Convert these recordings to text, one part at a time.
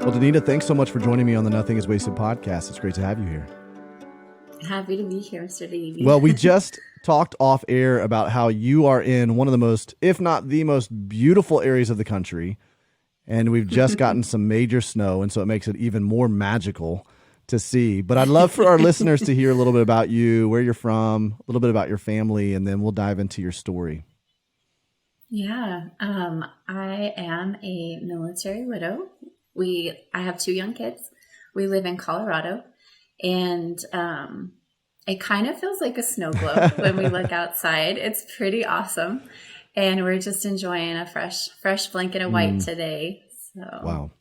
Well, Danita, thanks so much for joining me on the Nothing is Wasted podcast. It's great to have you here. Happy to be here, Mr. Davey. Well, we just talked off air about how you are in one of the most, if not the most beautiful areas of the country. And we've just gotten some major snow. And so it makes it even more magical to see. But I'd love for our listeners to hear a little bit about you, where you're from, a little bit about your family, and then we'll dive into your story. Yeah, I am a military widow. I have 2 young kids. We live in Colorado, and it kind of feels like a snow globe when we look outside. It's pretty awesome, and we're just enjoying a fresh blanket of white today. So Wow,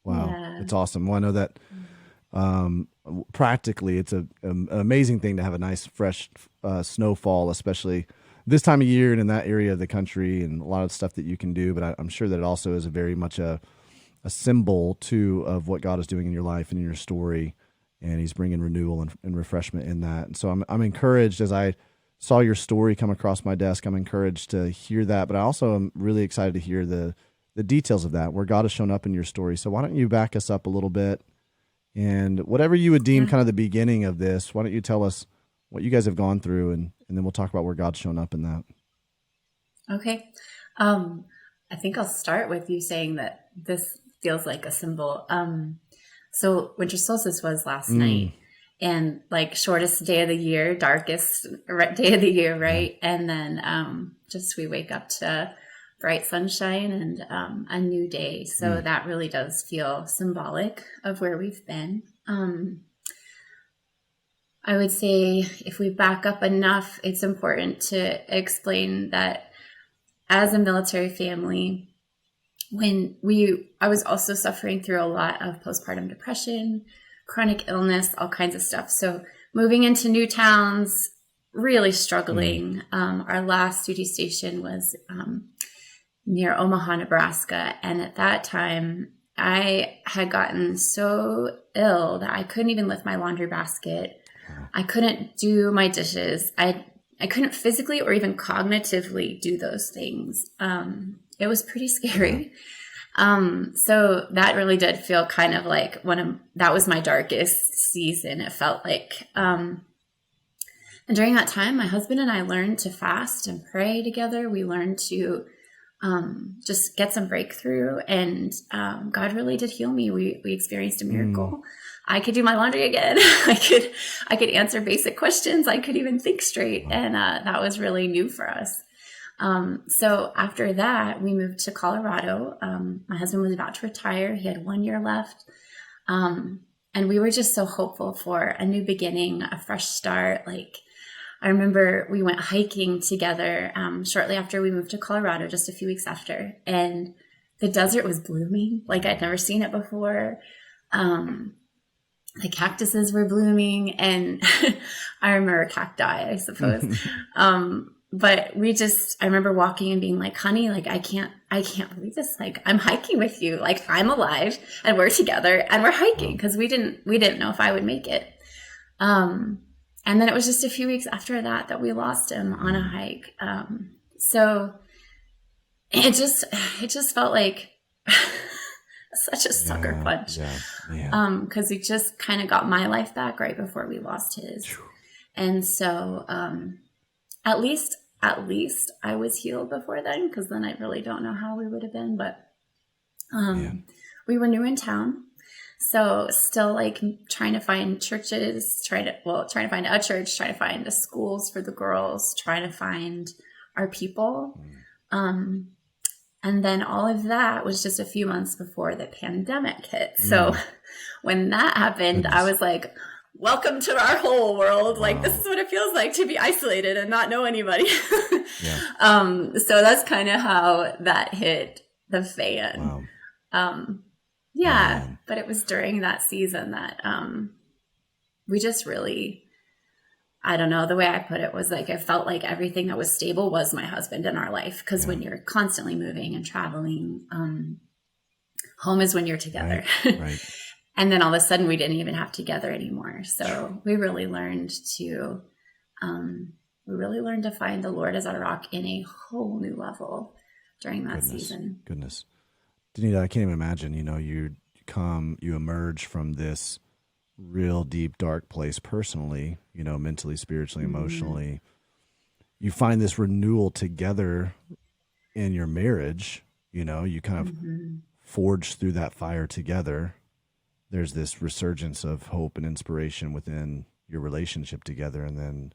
yeah. It's awesome. Well, I know that practically it's an amazing thing to have a nice fresh snowfall, especially this time of year and in that area of the country, and a lot of stuff that you can do. But I'm sure that it also is very much a symbol too of what God is doing in your life and in your story, and He's bringing renewal and refreshment in that. And so I'm encouraged as I saw your story come across my desk. I'm encouraged to hear that, but I also am really excited to hear the details of that, where God has shown up in your story. So why don't you back us up a little bit, and whatever you would deem kind of the beginning of this, why don't you tell us what you guys have gone through, and then we'll talk about where God's shown up in that. Okay. I think I'll start with you saying that this feels like a symbol. So winter solstice was last night, and like shortest day of the year, darkest day of the year, right? Yeah. And then just we wake up to bright sunshine and a new day. So that really does feel symbolic of where we've been. I would say if we back up enough, it's important to explain that as a military family, I was also suffering through a lot of postpartum depression, chronic illness, all kinds of stuff. So moving into new towns, really struggling. Our last duty station was near Omaha, Nebraska. And at that time, I had gotten so ill that I couldn't even lift my laundry basket. I couldn't do my dishes. I couldn't physically or even cognitively do those things. It was pretty scary. So that really did feel kind of like that was my darkest season. It felt like, and during that time, my husband and I learned to fast and pray together. We learned to just get some breakthrough, and God really did heal me. We experienced a miracle. I could do my laundry again. I could answer basic questions. I could even think straight. And that was really new for us. So after that, we moved to Colorado. My husband was about to retire. He had 1 year left. And we were just so hopeful for a new beginning, a fresh start. Like, I remember we went hiking together shortly after we moved to Colorado, just a few weeks after. And the desert was blooming like I'd never seen it before. The cactuses were blooming, and I remember cacti, I suppose. But I remember walking and being like, honey, like, I can't believe this. Like, I'm hiking with you. Like, I'm alive and we're together and we're hiking, because we didn't know if I would make it. And then it was just a few weeks after that we lost him on a hike. So it just felt like such a sucker punch. Because he just kind of got my life back right before we lost his. And so at least I was healed before then, because then I really don't know how we would have been. But we were new in town. So still like trying to find churches, trying to find a church, trying to find schools for the girls, trying to find our people. And then all of that was just a few months before the pandemic hit. So when that happened, I was like, welcome to our whole world. Wow. Like, this is what it feels like to be isolated and not know anybody. So that's kind of how that hit the fan. Wow. But it was during that season that we just really, I don't know, the way I put it was like, I felt like everything that was stable was my husband in our life. Because when you're constantly moving and traveling, home is when you're together. Right. And then all of a sudden we didn't even have together anymore. So we really learned to find the Lord as our rock in a whole new level during that season. Goodness. Danita, I can't even imagine, you you emerge from this real deep, dark place personally, mentally, spiritually, emotionally. You find this renewal together in your marriage. You kind of forge through that fire together. There's this resurgence of hope and inspiration within your relationship together, and then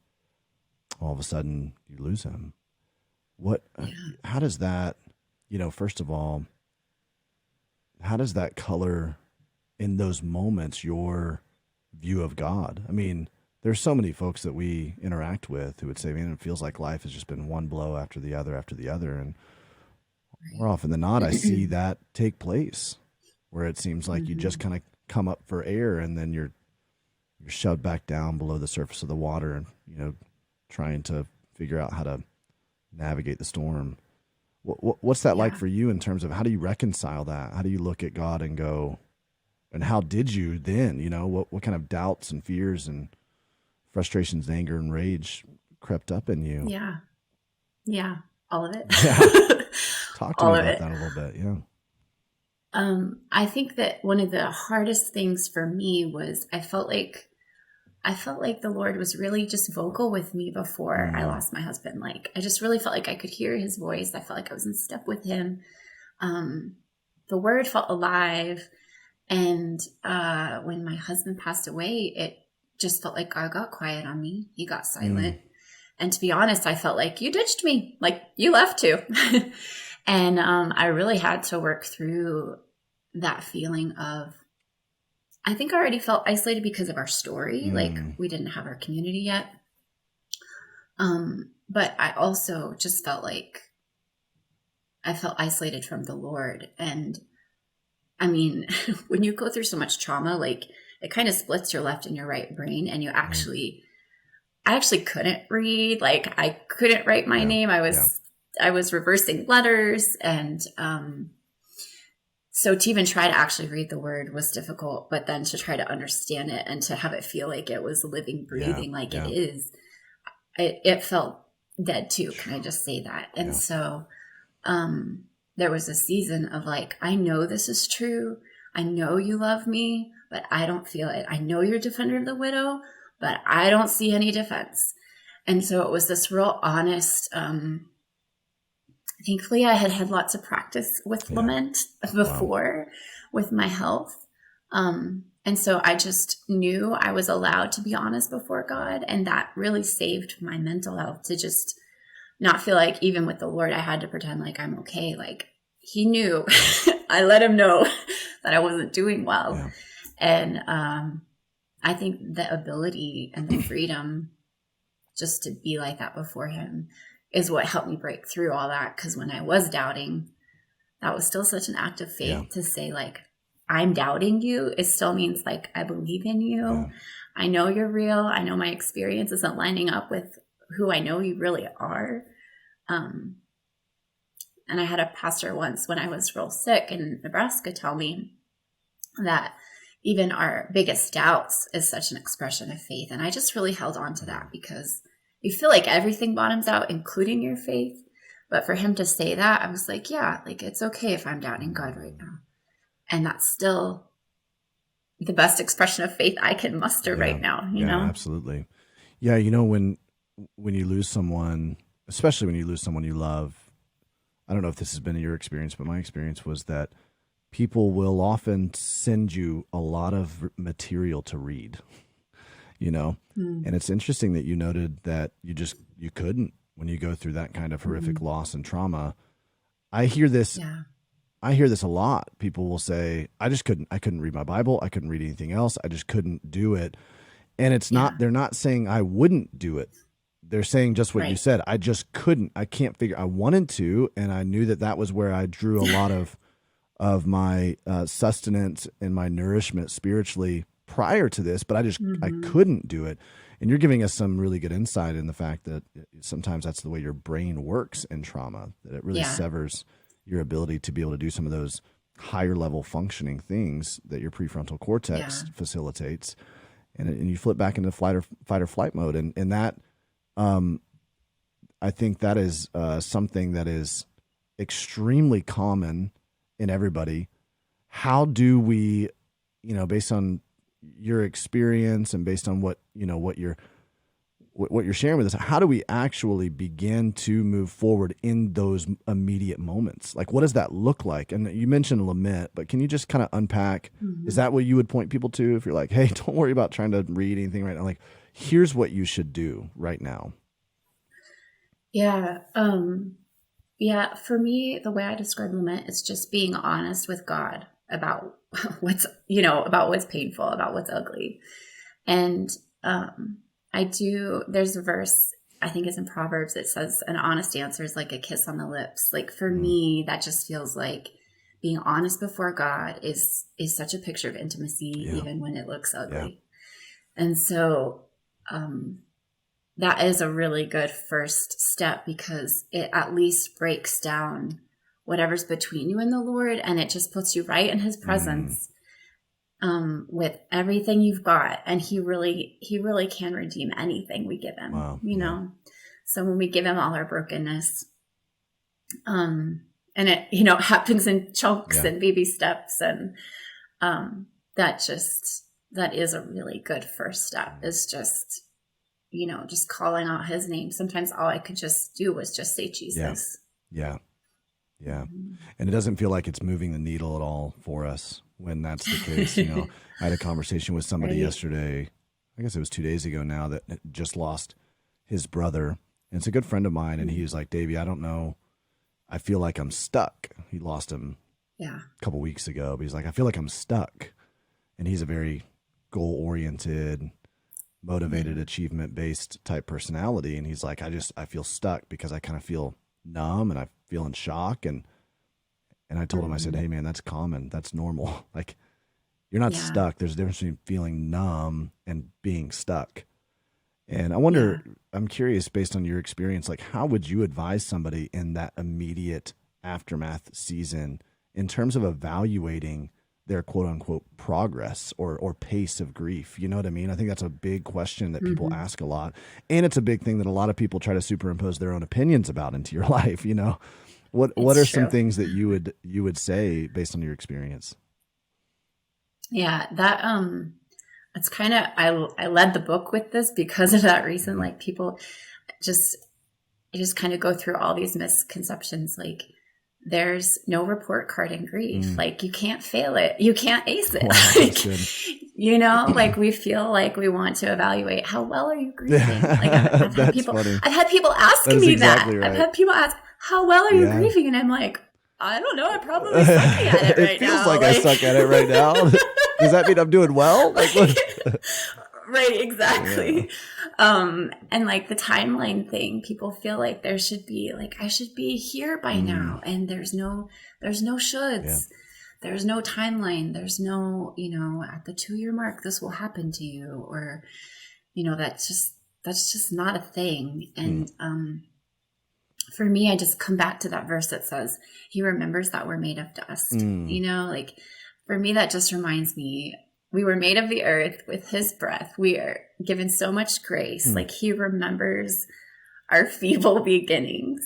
all of a sudden you lose him. How does that, first of all, how does that color in those moments your view of God? I mean, there's so many folks that we interact with who would say, man, it feels like life has just been one blow after the other after the other. And more often than not, I see that take place where it seems like you just kind of come up for air and then you're shoved back down below the surface of the water and, trying to figure out how to navigate the storm. What's that like for you in terms of how do you reconcile that? How do you look at God and go, and how did you then, what kind of doubts and fears and frustrations, anger and rage crept up in you? Yeah. Yeah. All of it. Yeah. Talk to me All of about it. that a little bit. Yeah. I think that one of the hardest things for me was I felt like the Lord was really just vocal with me before I lost my husband. Like, I just really felt like I could hear his voice. I felt like I was in step with him. The word felt alive. And when my husband passed away, it just felt like God got quiet on me. He got silent. And to be honest, I felt like you ditched me, like you left too. And I really had to work through that feeling of, I think I already felt isolated because of our story. Like, we didn't have our community yet. But I also just felt like I felt isolated from the Lord. And I mean, when you go through so much trauma, like, it kind of splits your left and your right brain. And I actually couldn't read. Like, I couldn't write my name. I was reversing letters. And so to even try to actually read the word was difficult, but then to try to understand it and to have it feel like it was living, breathing it is, it felt dead too. Can I just say that? And so there was a season of like, I know this is true. I know you love me, but I don't feel it. I know you're a defender of the widow, but I don't see any defense. And so it was this real honest, thankfully I had lots of practice with lament before with my health. And so I just knew I was allowed to be honest before God. And that really saved my mental health, to just not feel like even with the Lord, I had to pretend like I'm okay. Like, he knew. I let him know that I wasn't doing well. Yeah. And I think the ability and the freedom just to be like that before him is what helped me break through all that. Because when I was doubting, that was still such an act of faith to say, like, I'm doubting you. It still means, like, I believe in you. Yeah. I know you're real. I know my experience isn't lining up with who I know you really are. And I had a pastor once when I was real sick in Nebraska tell me that even our biggest doubts is such an expression of faith. And I just really held on to that, because you feel like everything bottoms out, including your faith. But for him to say that, I was like, yeah, like, it's okay if I'm doubting God right now. And that's still the best expression of faith I can muster right now, you know? Absolutely. Yeah. When you lose someone, especially when you lose someone you love, I don't know if this has been your experience, but my experience was that people will often send you a lot of material to read, and it's interesting that you noted that you couldn't, when you go through that kind of horrific loss and trauma. I hear this a lot. People will say, I couldn't read my Bible. I couldn't read anything else. I just couldn't do it. And it's not, they're not saying I wouldn't do it. They're saying just what you said. I just couldn't. I can't figure. I wanted to, and I knew that was where I drew a lot of my sustenance and my nourishment spiritually prior to this. But I couldn't do it. And you're giving us some really good insight in the fact that sometimes that's the way your brain works in trauma. That it really severs your ability to be able to do some of those higher level functioning things that your prefrontal cortex facilitates, and you flip back into fight or flight mode, and that. I think that is something that is extremely common in everybody. how do we, based on your experience and based on what you're sharing with us, how do we actually begin to move forward in those immediate moments? Like, what does that look like? And you mentioned lament, but can you just kind of unpack, is that what you would point people to if you're like, hey, don't worry about trying to read anything right now. Like, here's what you should do right now. Yeah. Yeah. For me, the way I describe lament is just being honest with God about about what's painful, about what's ugly. And, there's a verse, I think it's in Proverbs, it says an honest answer is like a kiss on the lips. Like for me, that just feels like being honest before God is such a picture of intimacy, even when it looks ugly. Yeah. And so, that is a really good first step because it at least breaks down whatever's between you and the Lord. And it just puts you right in his presence. With everything you've got, and he really can redeem anything we give him. Wow. You know, so when we give him all our brokenness, and it happens in chunks and baby steps, and that is a really good first step. Is just just calling out his name. Sometimes all I could just do was just say Jesus. Yeah. And it doesn't feel like it's moving the needle at all for us when that's the case. I had a conversation with somebody yesterday, I guess it was 2 days ago now, that just lost his brother. And it's a good friend of mine. And he was like, Davey, I don't know. I feel like I'm stuck. He lost him a couple weeks ago, but he's like, I feel like I'm stuck. And he's a very goal-oriented, motivated, achievement-based type personality. And he's like, I feel stuck because I kind of feel numb and I feel in shock. And I told him, I said, hey man, that's common. That's normal. Like, you're not stuck. There's a difference between feeling numb and being stuck. And I wonder, I'm curious, based on your experience, like, how would you advise somebody in that immediate aftermath season in terms of evaluating their quote unquote progress or pace of grief? You know what I mean? I think that's a big question that people ask a lot. And it's a big thing that a lot of people try to superimpose their own opinions about into your life. What are some things that you would say based on your experience? Yeah, that it's kind of, I led the book with this because of that reason. Like, people just kind of go through all these misconceptions. Like, there's no report card in grief. Like, you can't fail it. You can't ace it. Wow, like, we feel like we want to evaluate how well are you grieving. Like, I've had people ask me that. Right. I've had people ask, how well are you grieving? And I'm like, I don't know. I'm probably sucking at it right now. It feels like I suck at it right now. Does that mean I'm doing well? Like, what? Right, exactly. Yeah. And like the timeline thing, people feel like there should be, like, I should be here by now. And there's no shoulds. Yeah. There's no timeline. There's no, at the 2-year mark, this will happen to you. Or, that's just not a thing. And, for me, I just come back to that verse that says, he remembers that we're made of dust. Like, for me, that just reminds me, we were made of the earth with his breath. We are given so much grace. Like, he remembers our feeble beginnings.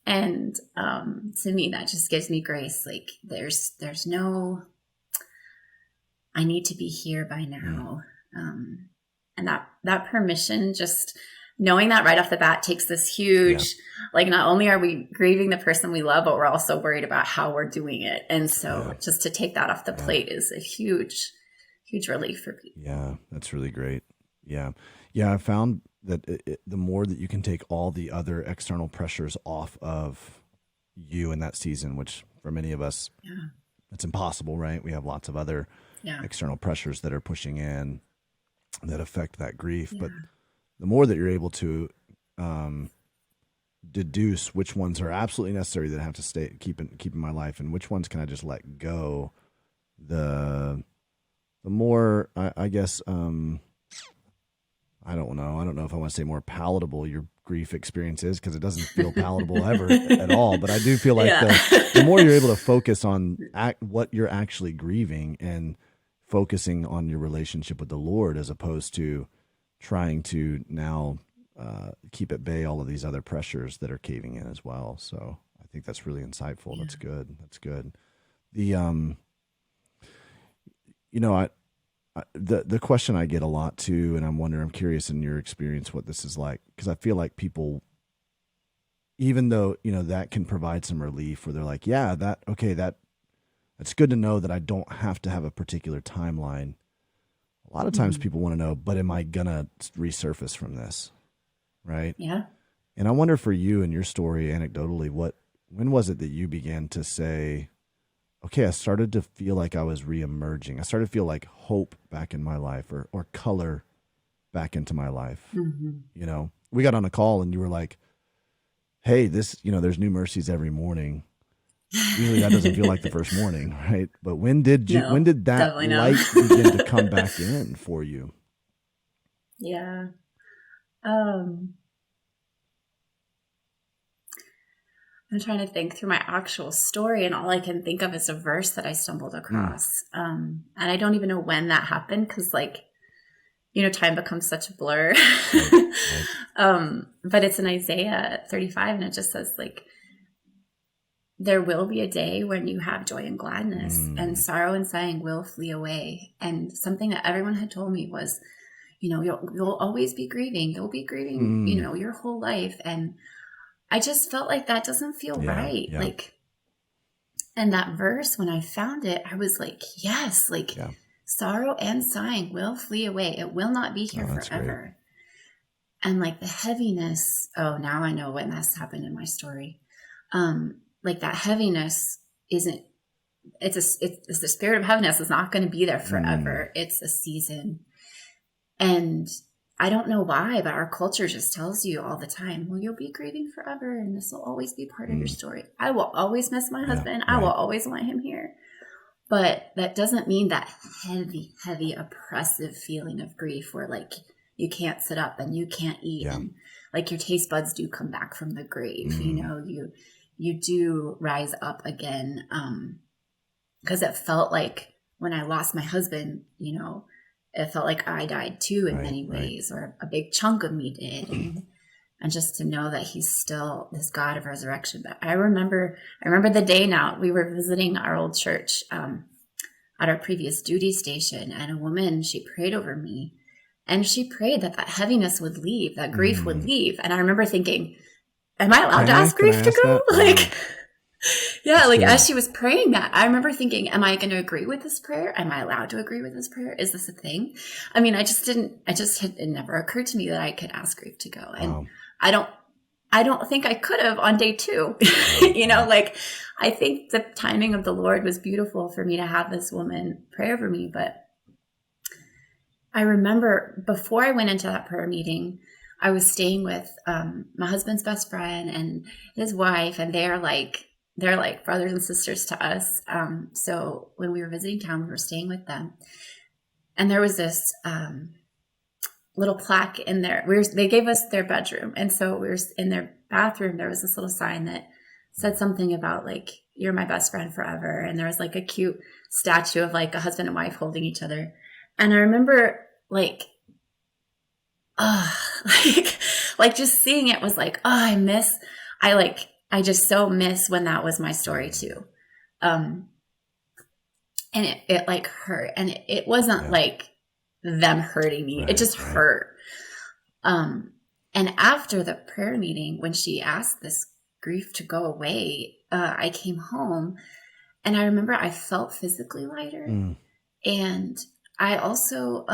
And to me, that just gives me grace. Like, there's no, I need to be here by now. And that permission, just knowing that right off the bat, takes this huge, like, not only are we grieving the person we love, but we're also worried about how we're doing it. And so just to take that off the plate is a huge relief for people. Yeah, that's really great. Yeah. I found that the more that you can take all the other external pressures off of you in that season, which for many of us, it's impossible, right? We have lots of other external pressures that are pushing in that affect that grief. But the more that you're able to deduce which ones are absolutely necessary that have to keep in my life and which ones can I just let go, the more, I guess, I don't know if I want to say more palatable your grief experience is, because it doesn't feel palatable ever at all. But I do feel like the more you're able to focus on what you're actually grieving and focusing on your relationship with the Lord, as opposed to trying to now keep at bay all of these other pressures that are caving in as well. So I think that's really insightful. Yeah. That's good. The question I get a lot too, and I'm curious in your experience what this is like, because I feel like people, even though that can provide some relief, where they're like, yeah, that's good to know that I don't have to have a particular timeline. A lot of times people want to know, but am I gonna resurface from this, right? Yeah. And I wonder for you and your story, anecdotally, when was it that you began to say, okay, I started to feel like I was reemerging. I started to feel like hope back in my life, or color back into my life. We got on a call and you were like, hey, there's new mercies every morning. Usually that doesn't feel like the first morning, right? But when did that light begin to come back in for you? Yeah. I'm trying to think through my actual story, and all I can think of is a verse that I stumbled across. And I don't even know when that happened, because time becomes such a blur. Right. But it's in Isaiah 35, and it just says there will be a day when you have joy and gladness, and sorrow and sighing will flee away. And something that everyone had told me was, you'll always be grieving. You'll be grieving, your whole life. And I just felt like that doesn't feel right. Yeah. And that verse, when I found it, I was like, yes, sorrow and sighing will flee away. It will not be here forever. Great. And the heaviness, now I know when that's happened in my story. That heaviness it's the spirit of heaviness is not going to be there forever. It's a season. And I don't know why, but our culture just tells you all the time, well, you'll be grieving forever, and this will always be part of your story. I will always miss my husband. I will always want him here. But that doesn't mean that heavy, heavy, oppressive feeling of grief where you can't sit up and you can't eat and your taste buds do come back from the grave. You do rise up again. Because it felt like when I lost my husband, it felt like I died too in many ways, or a big chunk of me did. And just to know that he's still this God of resurrection. But I remember the day now, we were visiting our old church at our previous duty station, and a woman, she prayed over me, and she prayed that heaviness would leave, that grief would leave. And I remember thinking, am I allowed to ask grief to go? As she was praying that, I remember thinking, am I going to agree with this prayer? Am I allowed to agree with this prayer? Is this a thing? I mean, it never occurred to me that I could ask grief to go. And I don't think I could have on day 2. I think the timing of the Lord was beautiful for me to have this woman pray over me. But I remember before I went into that prayer meeting, I was staying with my husband's best friend and his wife, and they're like brothers and sisters to us. So when we were visiting town, we were staying with them, and there was this little plaque in there. They gave us their bedroom, and so we were in their bathroom. There was this little sign that said something about you're my best friend forever, and there was a cute statue of a husband and wife holding each other. And I remember just seeing it was I just so miss when that was my story too. And it hurt, and it wasn't them hurting me. It just hurt. And after the prayer meeting, when she asked this grief to go away, I came home, and I remember I felt physically lighter. And I also,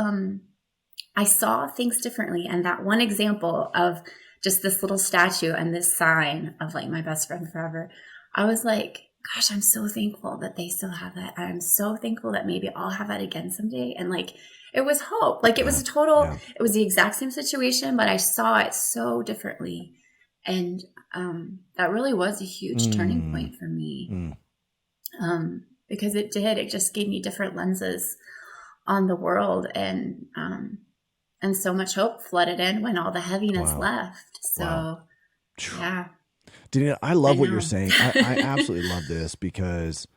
I saw things differently. And that one example of just this little statue and this sign of my best friend forever, I was like, gosh, I'm so thankful that they still have that. I'm so thankful that maybe I'll have that again someday. And it was hope. It was it was the exact same situation, but I saw it so differently. And that really was a huge turning point for me. Because it just gave me different lenses on the world, and so much hope flooded in when all the heaviness left. So, yeah. Danita, I love what you're saying. I absolutely love this, because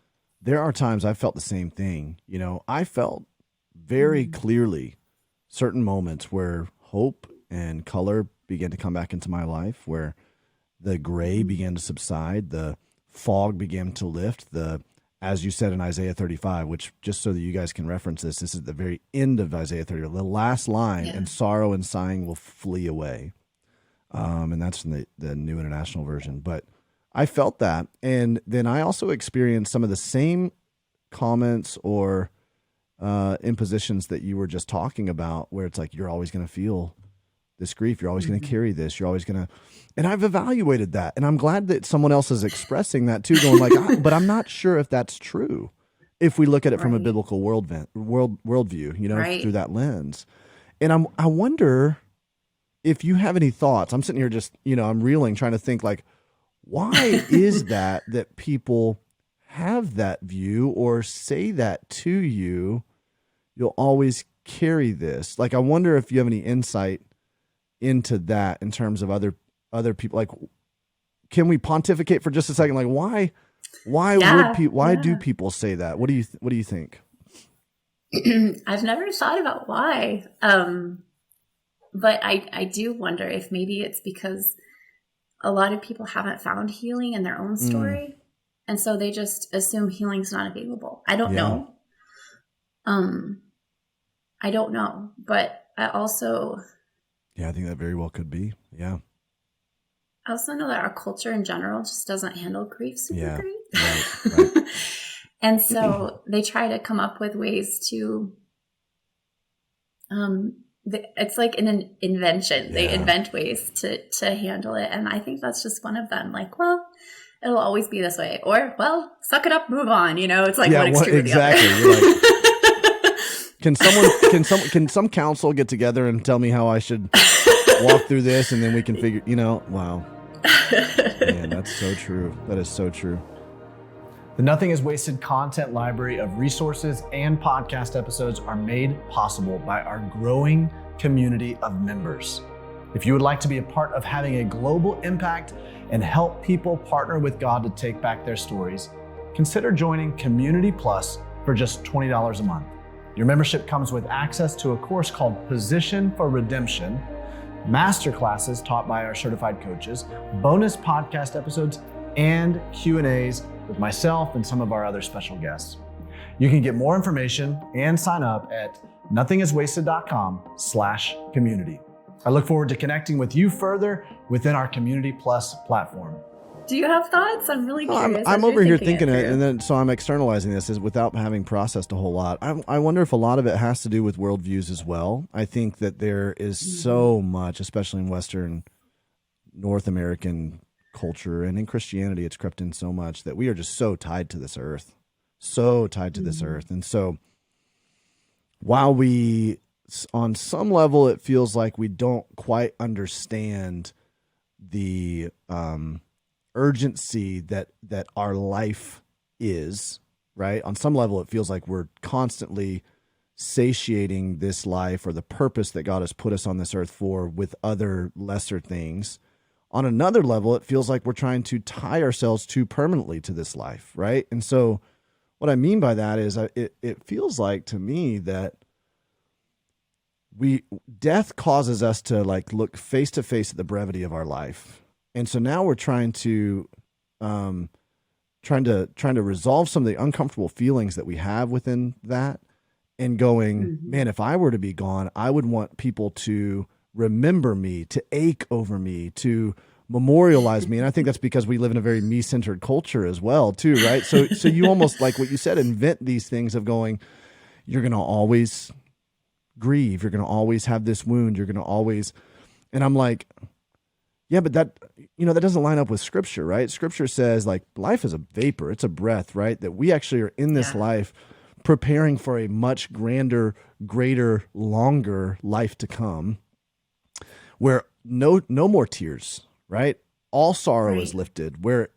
there are times I felt the same thing. I felt very clearly certain moments where hope and color began to come back into my life, where the gray began to subside, the fog began to lift, the as you said in Isaiah 35, which just so that you guys can reference this is the very end of Isaiah 35, the last line, and sorrow and sighing will flee away. And that's in the New International Version. But I felt that. And then I also experienced some of the same comments or impositions that you were just talking about, where it's like, you're always going to feel this grief. You're always going to carry this. You're always going to, and I've evaluated that. And I'm glad that someone else is expressing that too, going like, but I'm not sure if that's true. If we look at it from a biblical worldview, through that lens. And I wonder if you have any thoughts. I'm sitting here just, I'm reeling, trying to think like, why is that people have that view or say that to you? You'll always carry this. Like, I wonder if you have any insight into that in terms of other people. Like, can we pontificate for just a second? Like, why do people say that? What do you think? I've never thought about why. But I do wonder if maybe it's because a lot of people haven't found healing in their own story. And so they just assume healing's not available. I don't know. I don't know. But I also... Yeah, I think that very well could be. Yeah. I also know that our culture in general just doesn't handle grief super great. Right. And so they try to come up with ways to... it's like an invention. They invent ways to handle it. And I think that's just one of them. Like, well, it'll always be this way. Or, well, suck it up, move on. It's like one extreme or the other. You're like, can some council get together and tell me how I should walk through this, and then we can figure, wow. Man, that's so true. That is so true. The Nothing is Wasted content library of resources and podcast episodes are made possible by our growing community of members. If you would like to be a part of having a global impact and help people partner with God to take back their stories, consider joining Community Plus for just $20 a month. Your membership comes with access to a course called Position for Redemption, masterclasses taught by our certified coaches, bonus podcast episodes, and Q&As with myself and some of our other special guests. You can get more information and sign up at nothingiswasted.com/community. I look forward to connecting with you further within our Community Plus platform. Do you have thoughts? I'm really curious. I'm over here thinking it, and then so I'm externalizing this is without having processed a whole lot. I wonder if a lot of it has to do with worldviews as well. I think that there is so much, especially in Western North American culture and in Christianity, it's crept in so much that we are just so tied to this earth, And so while we, on some level, it feels like we don't quite understand the urgency that our life is, right? On some level, it feels like we're constantly satiating this life or the purpose that God has put us on this earth for with other lesser things. On another level, it feels like we're trying to tie ourselves too permanently to this life, right? And so what I mean by that is it feels like to me that death causes us to like look face to face at the brevity of our life. And so now we're trying to resolve some of the uncomfortable feelings that we have within that, and going, man, if I were to be gone, I would want people to remember me, to ache over me, to memorialize me. And I think that's because we live in a very me-centered culture as well, too, right? So you almost, like what you said, invent these things of going, you're going to always grieve. You're going to always have this wound. You're going to always, and I'm like, yeah, but that doesn't line up with Scripture, right? Scripture says like life is a vapor. It's a breath, right? That we actually are in this life preparing for a much grander, greater, longer life to come, where no more tears, right? All sorrow is lifted, where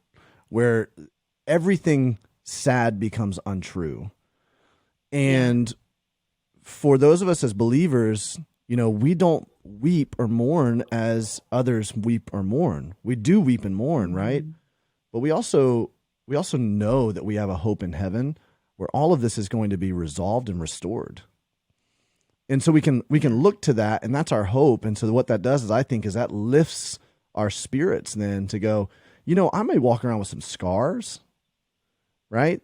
everything sad becomes untrue. And for those of us as believers, we don't weep or mourn as others weep or mourn. We do weep and mourn, right? But we also know that we have a hope in heaven where all of this is going to be resolved and restored. And so we can look to that, and that's our hope. And so what that does is, I think, is that lifts our spirits then to go, I may walk around with some scars, right?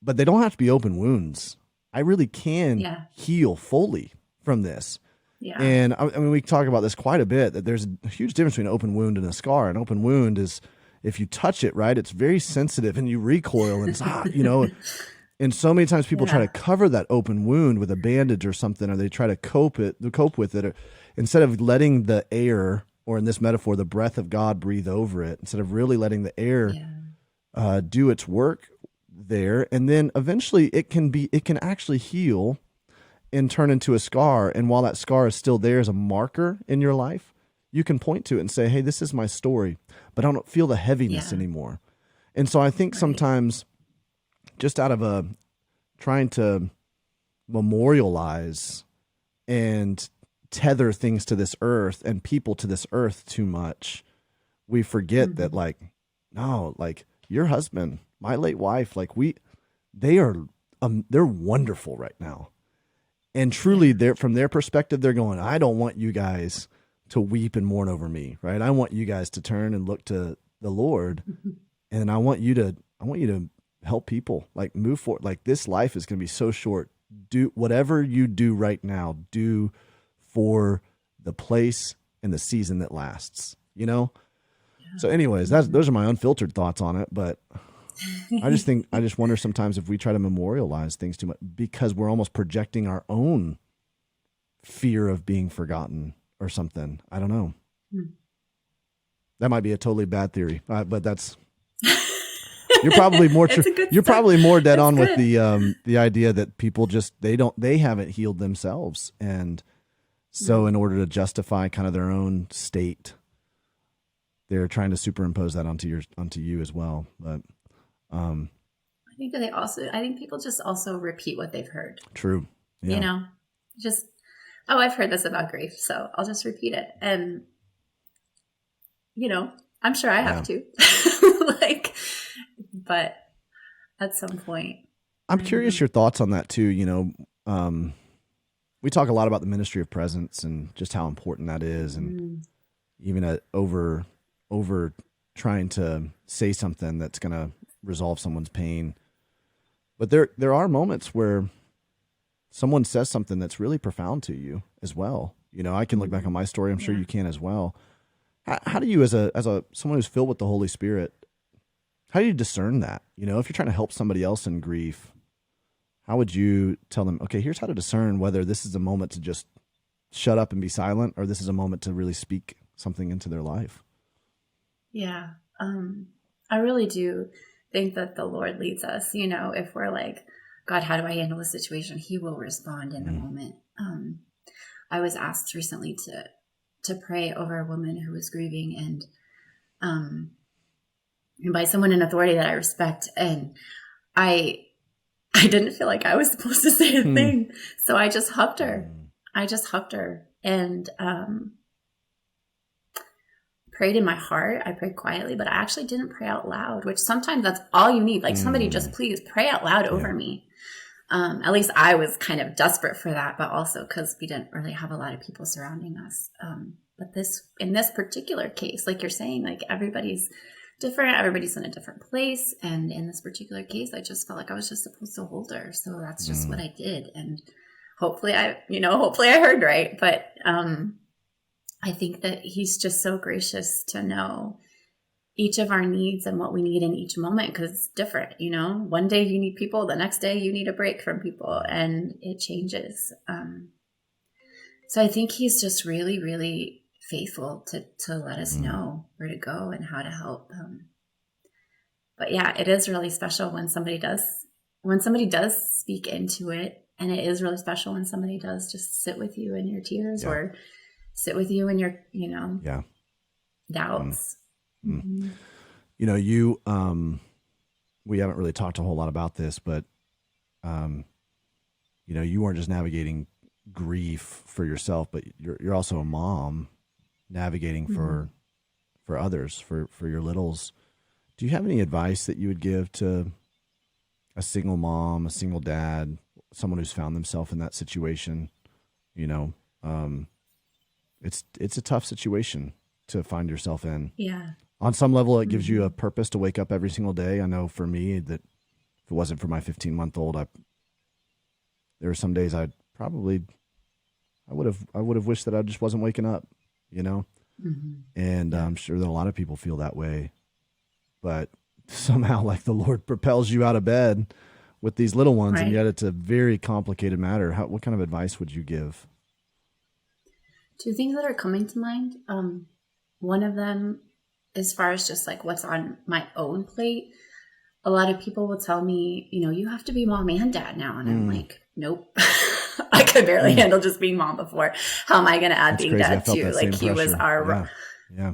but they don't have to be open wounds. I really can Yeah. heal fully from this. Yeah. And I mean, we talk about this quite a bit, that there's a huge difference between an open wound and a scar. An open wound is, if you touch it, right, it's very sensitive and you recoil and it's hot, you know. And so many times people try to cover that open wound with a bandage or something, or they try to cope with it, or instead of letting the air, or in this metaphor, the breath of God breathe over it, instead of really letting the air do its work there. And then eventually it can actually heal and turn into a scar. And while that scar is still there as a marker in your life, you can point to it and say, hey, this is my story, but I don't feel the heaviness anymore. And so I think sometimes, just out of trying to memorialize and tether things to this earth and people to this earth too much, we forget that, like, no, like, your husband, my late wife, like, they're wonderful right now. And truly, from their perspective, they're going, I don't want you guys to weep and mourn over me, right? I want you guys to turn and look to the Lord, and I want you to help people, like, move forward. Like, this life is going to be so short. Do whatever you do right now, do for the place and the season that lasts, you know? So anyways, those are my unfiltered thoughts on it. But I just wonder sometimes if we try to memorialize things too much, because we're almost projecting our own fear of being forgotten or something. I don't know. That might be a totally bad theory, but that's, you're probably more true. You're probably more dead on with the idea that people just, they haven't healed themselves. And so in order to justify kind of their own state, they're trying to superimpose that onto you as well. But I think people just also repeat what they've heard. True. Yeah. You know, just, oh, I've heard this about grief, so I'll just repeat it. And, you know, I'm sure I have to. But at some point. I'm curious your thoughts on that too. You know, we talk a lot about the ministry of presence and just how important that is. And even over trying to say something that's going to resolve someone's pain. But there are moments where someone says something that's really profound to you as well. You know, I can look back on my story. I'm sure you can as well. How do you, as someone who's filled with the Holy Spirit, how do you discern that? You know, if you're trying to help somebody else in grief, how would you tell them, okay, here's how to discern whether this is a moment to just shut up and be silent, or this is a moment to really speak something into their life? Yeah. I really do think that the Lord leads us. You know, if we're like, God, how do I handle this situation? He will respond in the moment. I was asked recently to pray over a woman who was grieving, and by someone in authority that I respect. And I didn't feel like I was supposed to say a thing. So I just hugged her. And prayed in my heart. I prayed quietly, but I actually didn't pray out loud, which sometimes that's all you need. Like, somebody just please pray out loud over me. At least I was kind of desperate for that, but also because we didn't really have a lot of people surrounding us. But in this particular case, like you're saying, like, everybody's different. Everybody's in a different place. And in this particular case, I just felt like I was just supposed to hold her. So that's just what I did. And hopefully I heard right. But, I think that he's just so gracious to know each of our needs and what we need in each moment, because it's different. You know, one day you need people, the next day you need a break from people, and it changes. So I think he's just really, really faithful to let us know where to go and how to help. But yeah, it is really special when somebody does speak into it, and it is really special when somebody does just sit with you in your tears or sit with you in your, doubts. You know, we haven't really talked a whole lot about this, but, you know, you weren't just navigating grief for yourself, but you're also a mom navigating for others, for your littles. Do you have any advice that you would give to a single mom, a single dad, someone who's found themselves in that situation? You know, it's a tough situation to find yourself in. Yeah. On some level, it gives you a purpose to wake up every single day. I know for me that if it wasn't for my 15-month-old, there were some days I would have wished that I just wasn't waking up, and I'm sure that a lot of people feel that way, but somehow like the Lord propels you out of bed with these little ones, Right. and yet it's a very complicated matter. What kind of advice would you give? Two things that are coming to mind. One of them, as far as just like what's on my own plate, a lot of people will tell me, you have to be mom and dad now. And I'm like, nope. I could barely handle just being mom before. How am I going to add That's being crazy. I dad felt too? that Like same he was pressure. our,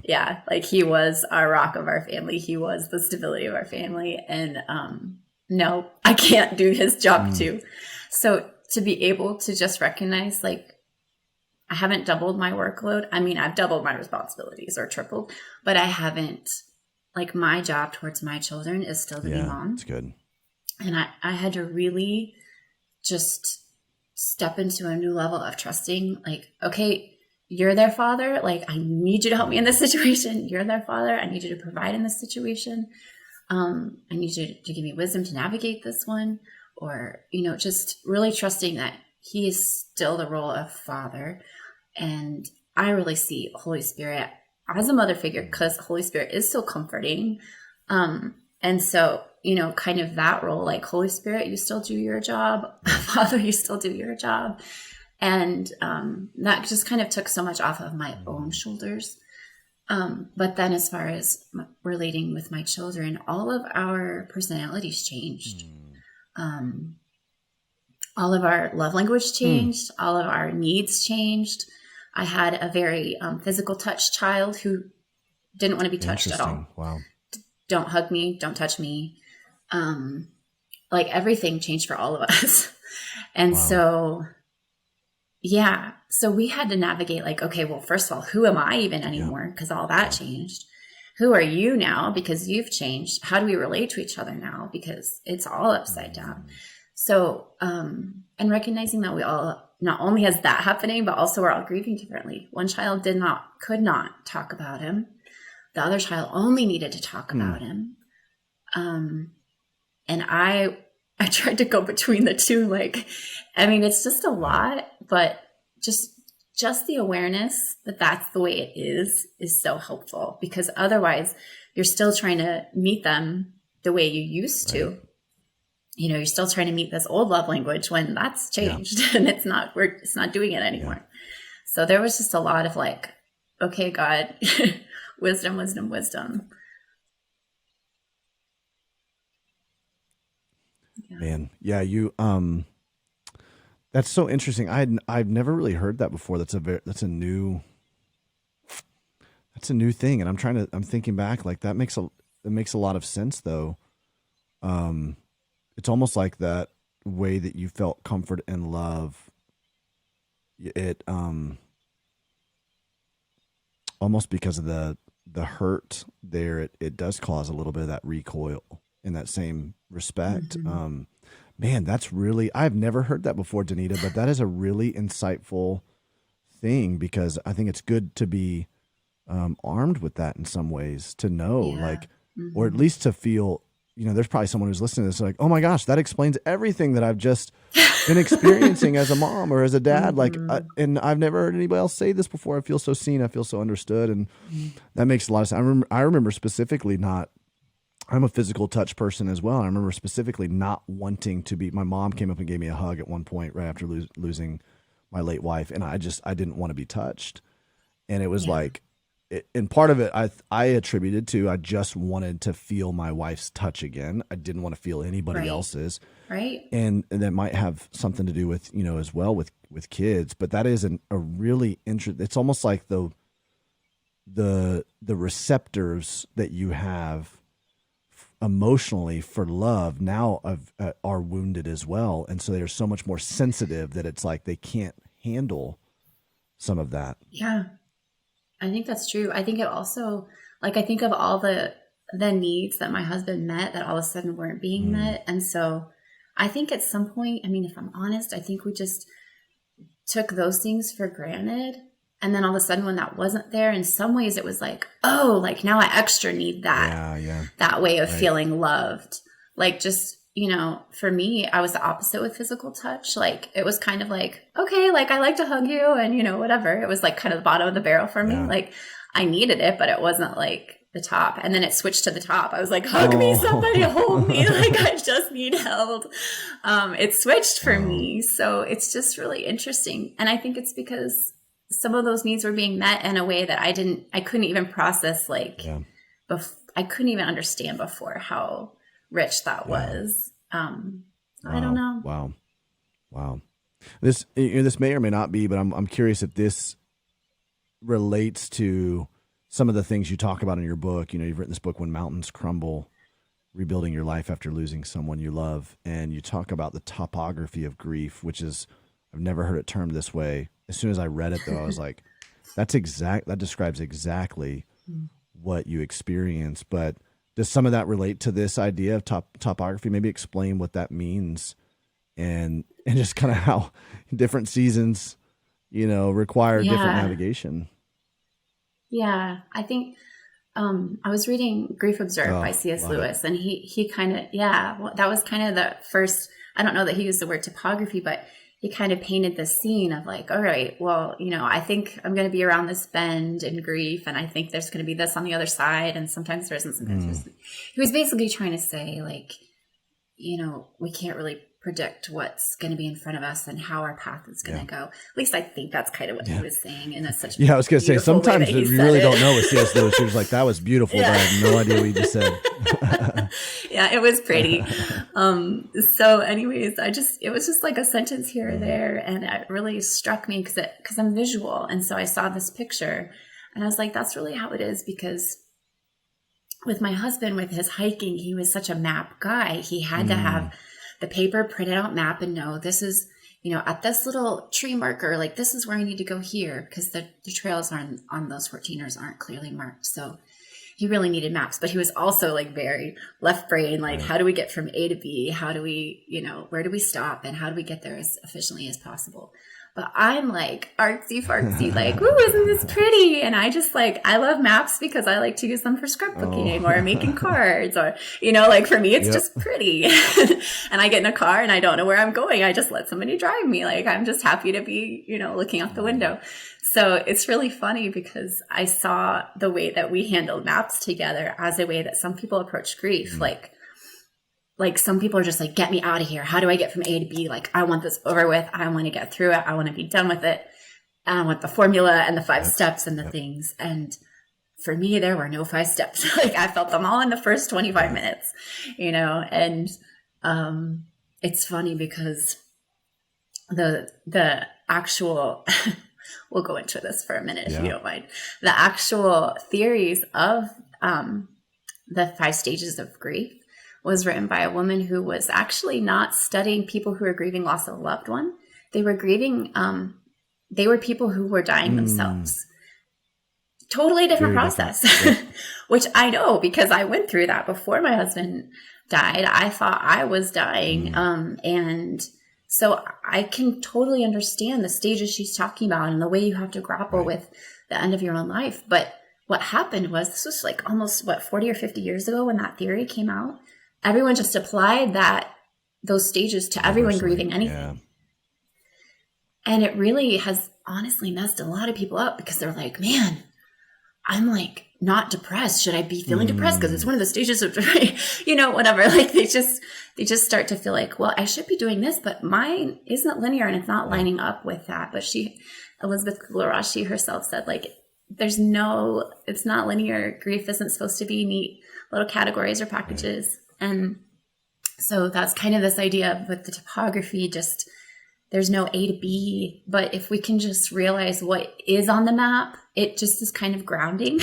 Yeah. like he was our rock of our family. He was the stability of our family. And no, I can't do his job too. So to be able to just recognize, like, I haven't doubled my workload. I mean, I've doubled my responsibilities or tripled, but I haven't, like, my job towards my children is still to be mom. That's good. And I had to really just step into a new level of trusting, like, okay, you're their father. Like, I need you to help me in this situation. You're their father. I need you to provide in this situation. I need you to give me wisdom to navigate this one, or, just really trusting that he is still the role of father. And I really see Holy Spirit as a mother figure, because Holy Spirit is so comforting. And so, kind of that role, like, Holy Spirit, you still do your job. Father, you still do your job. And that just kind of took so much off of my own shoulders. But then as far as relating with my children, all of our personalities changed. All of our love language changed. All of our needs changed. I had a very physical touch child who didn't want to be touched at all. Wow. Don't hug me. Don't touch me. Like, everything changed for all of us. And so, yeah. So we had to navigate, like, okay, well, first of all, who am I even anymore? Because all that changed. Who are you now? Because you've changed. How do we relate to each other now? Because it's all upside down. So, and recognizing that we all, not only has that happening, but also we're all grieving differently. One child could not talk about him. The other child only needed to talk about him. And I tried to go between the two. Like, I mean, it's just a lot, but just the awareness that that's the way it is so helpful, because otherwise you're still trying to meet them the way you used to. You're still trying to meet this old love language when that's changed and it's not doing it anymore. So there was just a lot of like, okay, God, wisdom, wisdom, wisdom. Man. Yeah. You, that's so interesting. I've never really heard that before. That's a new thing. And I'm thinking back, like, that makes a lot of sense though. It's almost like that way that you felt comfort and love. It, almost because of the hurt there, it does cause a little bit of that recoil in that same respect. Man, that's really, I've never heard that before, Danita, but that is a really insightful thing, because I think it's good to be armed with that in some ways, to know, like, or at least to feel, there's probably someone who's listening to this like, oh my gosh, that explains everything that I've just been experiencing as a mom or as a dad. Like, and I've never heard anybody else say this before. I feel so seen. I feel so understood. And that makes a lot of sense. I remember specifically I'm a physical touch person as well. And I remember specifically not wanting to be, my mom came up and gave me a hug at one point right after losing my late wife. And I didn't want to be touched. And it was like, and part of it I attributed to, I just wanted to feel my wife's touch again. I didn't want to feel anybody else's. Right. And that might have something to do with, as well with kids, but that is a really interesting, it's almost like the receptors that you have emotionally for love now are wounded as well. And so they're so much more sensitive that it's like they can't handle some of that. Yeah. I think that's true. I think it also, like, I think of all the needs that my husband met that all of a sudden weren't being met. And so I think at some point, I mean, if I'm honest, I think we just took those things for granted. And then all of a sudden when that wasn't there, in some ways it was like, oh, like now I extra need that, that way of feeling loved. Like, just, for me, I was the opposite with physical touch. Like, it was kind of like, okay, like, I like to hug you and, whatever. It was like kind of the bottom of the barrel for me. Yeah. Like, I needed it, but it wasn't like the top. And then it switched to the top. I was like, hug me, somebody hold me. Like, I just need held. It switched for me. So it's just really interesting. And I think it's because some of those needs were being met in a way that I couldn't even process, like, I couldn't even understand before how rich that was. I don't know. Wow. This may or may not be, but I'm curious if this relates to some of the things you talk about in your book. You've written this book, When Mountains Crumble, Rebuilding Your Life After Losing Someone You Love. And you talk about the topography of grief, which is, I've never heard it termed this way. As soon as I read it, though, I was like, that describes exactly what you experience. But does some of that relate to this idea of topography? Maybe explain what that means and just kind of how different seasons, require different navigation. Yeah, I think I was reading Grief Observed by C.S. Lewis, and he kind of, that was kind of the first, I don't know that he used the word topography, but he kind of painted the scene of like, all right, well, I think I'm going to be around this bend in grief, and I think there's going to be this on the other side, and sometimes there isn't, sometimes there isn't. He was basically trying to say, like, we can't really predict what's going to be in front of us and how our path is going to go. At least I think that's kind of what he was saying in such a I was going to say, sometimes we really don't know what C.S. Lewis. She was like, that was beautiful, but I have no idea what you just said. Yeah, it was pretty. So anyways, it was just like a sentence here or there, and it really struck me because I'm visual. And so I saw this picture and I was like, that's really how it is, because with my husband, with his hiking, he was such a map guy. He had to have the paper printed out map and know this is, at this little tree marker, like this is where I need to go here, because the trails on those 14ers aren't clearly marked. So he really needed maps, but he was also like very left brain, like how do we get from A to B? How do we, where do we stop? And how do we get there as efficiently as possible? But I'm like artsy fartsy, like, ooh, isn't this pretty? And I just like, I love maps because I like to use them for scrapbooking or making cards, or, like for me, it's just pretty. And I get in a car and I don't know where I'm going. I just let somebody drive me. Like, I'm just happy to be, looking out the window. So it's really funny because I saw the way that we handled maps together as a way that some people approach grief. Like some people are just like, get me out of here. How do I get from A to B? Like, I want this over with. I want to get through it. I want to be done with it. And I want the formula and the 5 steps and the things. And for me, there were no 5 steps. Like, I felt them all in the first 25 minutes, and it's funny because the actual, we'll go into this for a minute if you don't mind. The actual theories of the 5 stages of grief was written by a woman who was actually not studying people who were grieving loss of a loved one. They were grieving, they were people who were dying themselves. Totally different process, which I know because I went through that before my husband died. I thought I was dying. And so I can totally understand the stages she's talking about and the way you have to grapple with the end of your own life. But what happened was, this was like almost 40 or 50 years ago when that theory came out. Everyone just applied those stages to everyone grieving anything. Yeah. And it really has honestly messed a lot of people up because they're like, man, I'm like not depressed. Should I be feeling depressed? Because it's one of the stages of, whatever. Like they just start to feel like, well, I should be doing this, but mine isn't linear and it's not lining up with that. But Elizabeth Kubler-Ross, she herself said, like, it's not linear. Grief isn't supposed to be neat little categories or packages. And so that's kind of this idea with the topography, just there's no A to B, but if we can just realize what is on the map, it just is kind of grounding.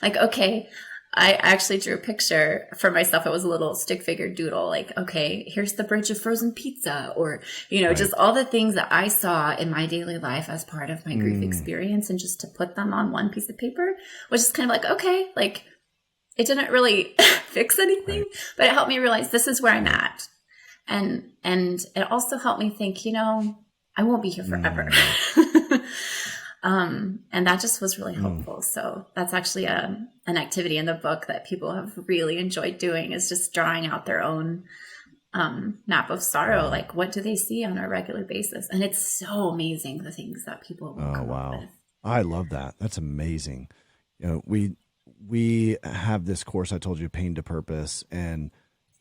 Like, okay, I actually drew a picture for myself. It was a little stick figure doodle. Like, okay, here's the bridge of frozen pizza, or, just all the things that I saw in my daily life as part of my grief experience, and just to put them on one piece of paper was just kind of like, okay, like, it didn't really fix anything, but it helped me realize this is where I'm at. And it also helped me think, I won't be here forever. And that just was really helpful. So that's actually an activity in the book that people have really enjoyed doing, is just drawing out their own map of sorrow. Like, what do they see on a regular basis? And it's so amazing, the things that people will come up with. I love that. That's amazing. We have this course I told you, Pain to Purpose, and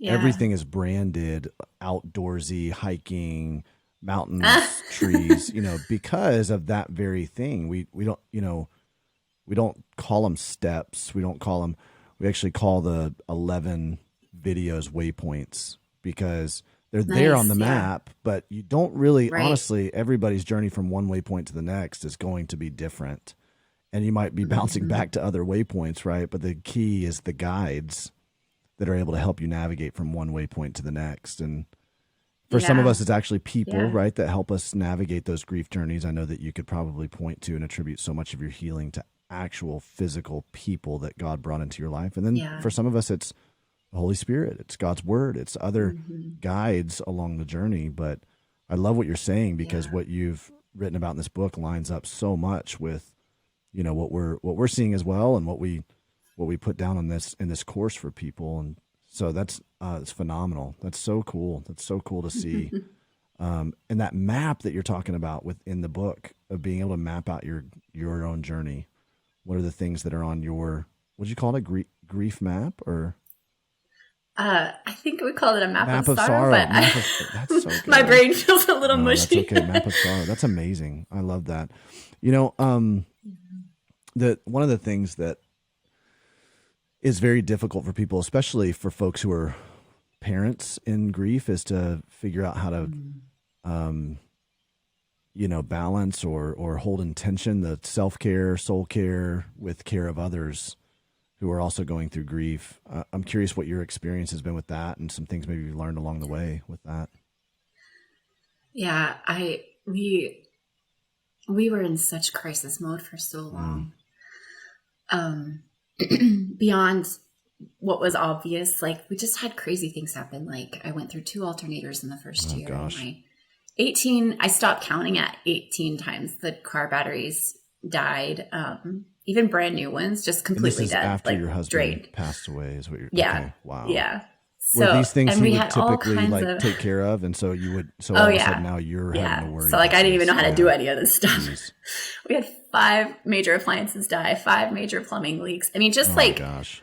everything is branded outdoorsy, hiking, mountains, trees, because of that very thing. We don't call them steps. We actually call the 11 videos waypoints, because they're there on the map, but you don't really, honestly, everybody's journey from one waypoint to the next is going to be different. And you might be bouncing back to other waypoints, right? But the key is the guides that are able to help you navigate from one waypoint to the next. And for some of us, it's actually people, right, that help us navigate those grief journeys. I know that you could probably point to and attribute so much of your healing to actual physical people that God brought into your life. And then for some of us, it's the Holy Spirit, it's God's word, it's other guides along the journey. But I love what you're saying, because what you've written about in this book lines up so much with, what we're seeing as well, and what we put down in this course for people. And so that's it's phenomenal. That's so cool. That's so cool to see. And that map that you're talking about within the book, of being able to map out your own journey. What are the things that are on your, what'd you call it, grief map, or? I think we called it a map of sorrow. But that's so good. My brain feels a little mushy. That's okay. Map of sorrow. That's amazing. I love that. One of the things that is very difficult for people, especially for folks who are parents in grief, is to figure out how to, balance or hold in tension the self-care, soul care with care of others who are also going through grief. I'm curious what your experience has been with that, and some things maybe you learned along the way with that. Yeah, we were in such crisis mode for so long. Beyond what was obvious, like, we just had crazy things happen. Like, I went through 2 alternators in the first year. Gosh. I stopped counting at 18 times the car batteries died. Even brand new ones, just completely dead. After your husband drained. passed away, is what you're. Yeah. Okay. Wow. Yeah. Were these things and he we would had all typically kinds take care of, and so you would. So all of a sudden now you're having to worry. So I didn't even know how to do any of this stuff. Jeez. We had 5 major appliances die, 5 major plumbing leaks. I mean, just gosh.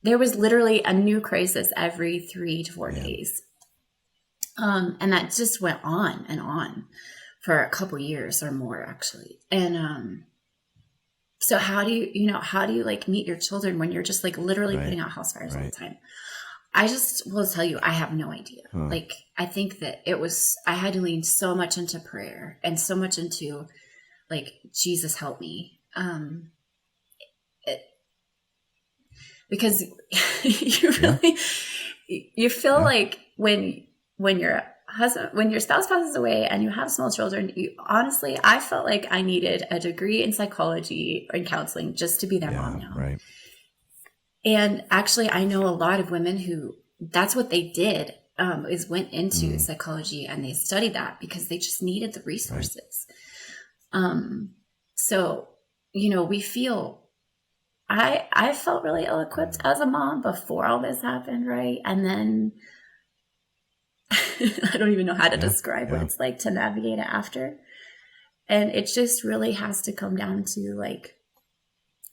There was literally a new crisis every 3 to 4 days. And that just went on and on for a couple years or more, actually. And so how do you like meet your children when you're just like literally putting out house fires all the time? I just will tell you, I have no idea. Like, I think that I had to lean so much into prayer and so much into like, Jesus help me. Because you feel like when your spouse passes away and you have small children, I felt like I needed a degree in psychology or in counseling just to be their mom now. Right. And actually, I know a lot of women who that's what they did, is went into psychology, and they studied that because they just needed the resources. Right. So, we feel, I felt really ill-equipped as a mom before all this happened, right? And then I don't even know how to describe what it's like to navigate it after. And it just really has to come down to like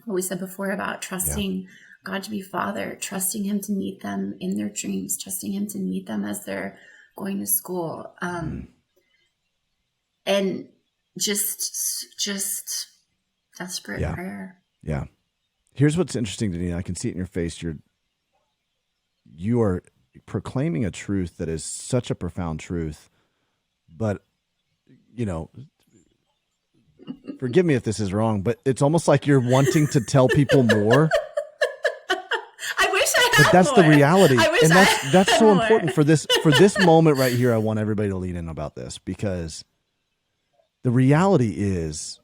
what we said before about trusting God to be Father, trusting Him to meet them in their dreams, trusting Him to meet them as they're going to school. And just desperate prayer. Yeah. Here's what's interesting, Danita. I can see it in your face. You are proclaiming a truth that is such a profound truth, but forgive me if this is wrong, but it's almost like you're wanting to tell people more. I wish I had But that's more. the reality. And that's so important for this moment right here. I want everybody to lean in about this, because the reality is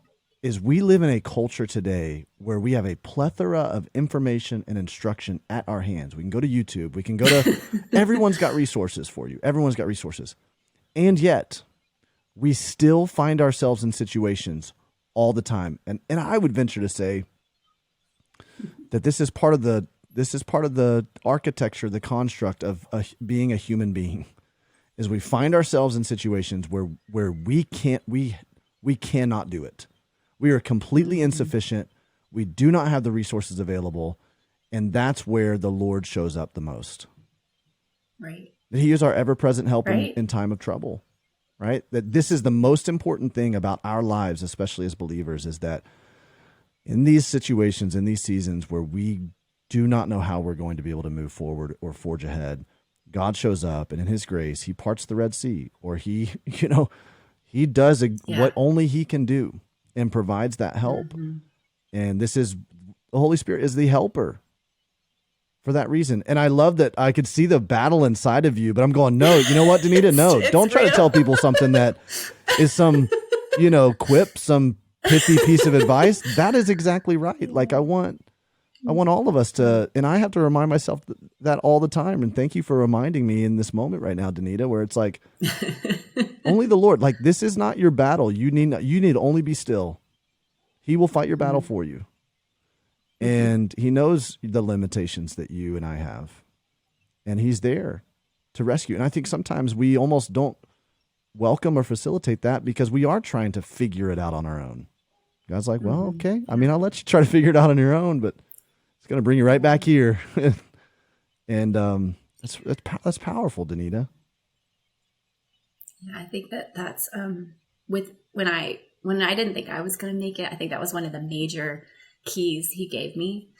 we live in a culture today where we have a plethora of information and instruction at our hands. We can go to YouTube. We can go to, everyone's got resources for you. Everyone's got resources. And yet we still find ourselves in situations all the time. And I would venture to say that this is part of the architecture, the construct of being a human being. is we find ourselves in situations where we cannot do it. We are completely insufficient. We do not have the resources available, and that's where the Lord shows up the most. Right. He is our ever-present help Right. in time of trouble, right? That this is the most important thing about our lives, especially as believers, is that in these situations, in these seasons where we do not know how we're going to be able to move forward or forge ahead, God shows up, and in his grace, he parts the Red Sea, or he does what only he can do and provides that help. Mm-hmm. And the Holy Spirit is the helper for that reason. And I love that I could see the battle inside of you, but I'm going, no, you know what, Danita? No, don't try to tell people something that is some, quip, some pithy piece of advice. That is exactly right. Like I want all of us to, and I have to remind myself that all the time. And thank you for reminding me in this moment right now, Danita, where it's like, only the Lord, like this is not your battle. You need to only be still. He will fight your battle for you. And he knows the limitations that you and I have. And he's there to rescue. And I think sometimes we almost don't welcome or facilitate that because we are trying to figure it out on our own. God's like, well, okay. I mean, I'll let you try to figure it out on your own, but it's going to bring you right back here. And that's powerful, Danita. Yeah, I think that's when I didn't think I was going to make it, I think that was one of the major keys he gave me,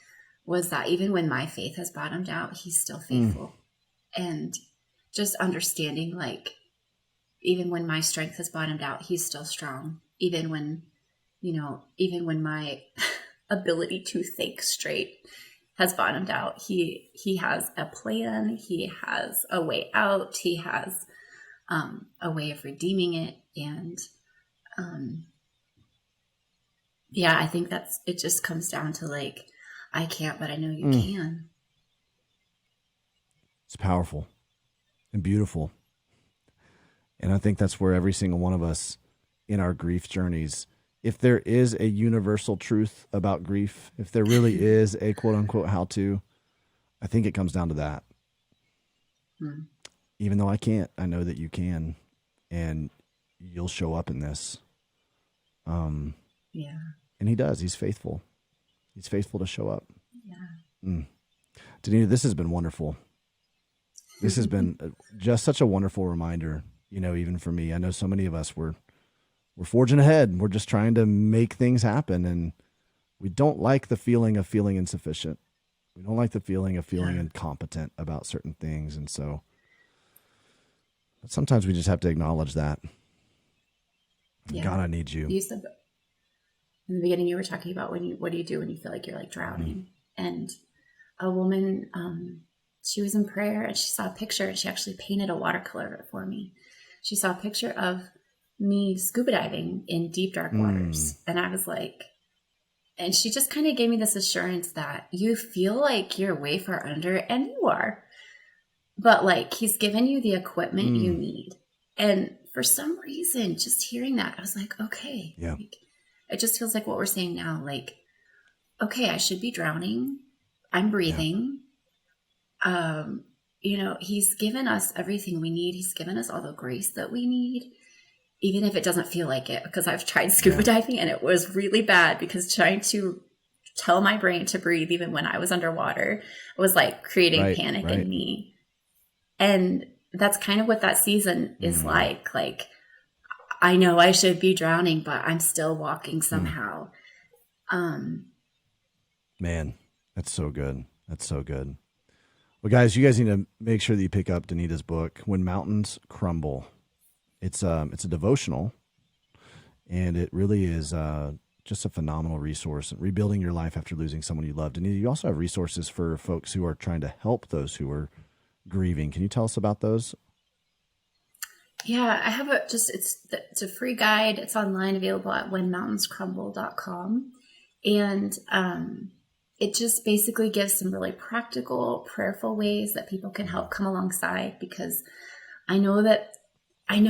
was that even when my faith has bottomed out, he's still faithful. And just understanding, like, even when my strength has bottomed out, he's still strong. Even when my ability to think straight has bottomed out, he has a plan. He has a way out. He has a way of redeeming it. And I think it just comes down to like, I can't, but I know you can. It's powerful and beautiful. And I think that's where every single one of us in our grief journeys, if there is a universal truth about grief, if there really is a quote unquote how to, I think it comes down to that. Even though I can't, I know that you can, and you'll show up in this. And he does. He's faithful. He's faithful to show up. Yeah. Danita, this has been wonderful. This has been just such a wonderful reminder, even for me. I know so many of us, we're forging ahead. We're just trying to make things happen. And we don't like the feeling of feeling insufficient. We don't like the feeling of feeling incompetent about certain things. And so sometimes we just have to acknowledge that. Yeah. God, I need you. In the beginning, you were talking about what do you do when you feel like you're like drowning? And a woman, she was in prayer and she saw a picture, and she actually painted a watercolor of it for me. She saw a picture of me scuba diving in deep, dark waters. And I was like, and she just kind of gave me this assurance that you feel like you're way far under, and you are, but like he's given you the equipment you need. And for some reason, just hearing that, I was like, okay. Yeah. Like, it just feels like what we're saying now. Like, okay, I should be drowning. I'm breathing. Yeah. He's given us everything we need. He's given us all the grace that we need, even if it doesn't feel like it, because I've tried scuba diving and it was really bad, because trying to tell my brain to breathe, even when I was underwater, was like creating panic in me. And that's kind of what that season is like. Like, I know I should be drowning, but I'm still walking somehow. Man, that's so good. That's so good. Well, guys, you guys need to make sure that you pick up Danita's book, When Mountains Crumble. It's a devotional, and it really is just a phenomenal resource. Rebuilding your life after losing someone you loved. Danita, you also have resources for folks who are trying to help those who are grieving. Can you tell us about those? Yeah, I have it's a free guide. It's online, available at whenmountainscrumble.com. And it just basically gives some really practical, prayerful ways that people can help come alongside, because I know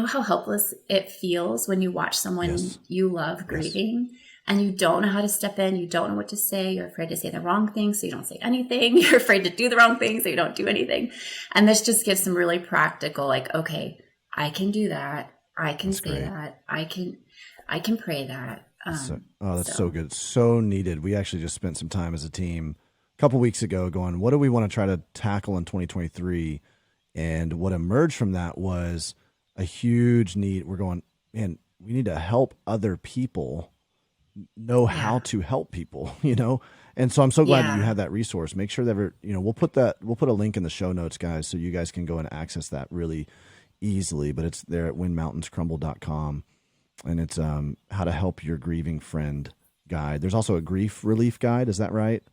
how helpless it feels when you watch someone you love grieving and you don't know how to step in. You don't know what to say. You're afraid to say the wrong thing, so you don't say anything. You're afraid to do the wrong thing, so you don't do anything. And this just gives some really practical, like, okay, I can do that. I can That's say great. that. I can pray that. That's so good. So needed. We actually just spent some time as a team a couple weeks ago going, what do we want to try to tackle in 2023? And what emerged from that was a huge need. We're going, man, we need to help other people know how to help people, you know? And so I'm so glad that you have that resource. Make sure that, we'll put a link in the show notes, guys, so you guys can go and access that really easily, but it's there at whenmountainscrumble.com. And it's how to help your grieving friend guide. There's also a grief relief guide. Is that right?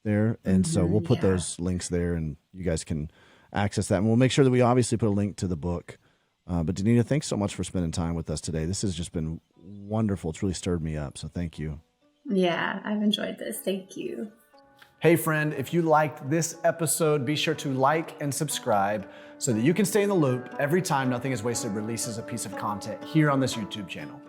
There. And so we'll put those links there and you guys can access that. And we'll make sure that we obviously put a link to the book. But Danita, thanks so much for spending time with us today. This has just been wonderful. It's really stirred me up. So thank you. Yeah, I've enjoyed this. Thank you. Hey friend, if you liked this episode, be sure to like and subscribe so that you can stay in the loop every time Nothing is Wasted releases a piece of content here on this YouTube channel.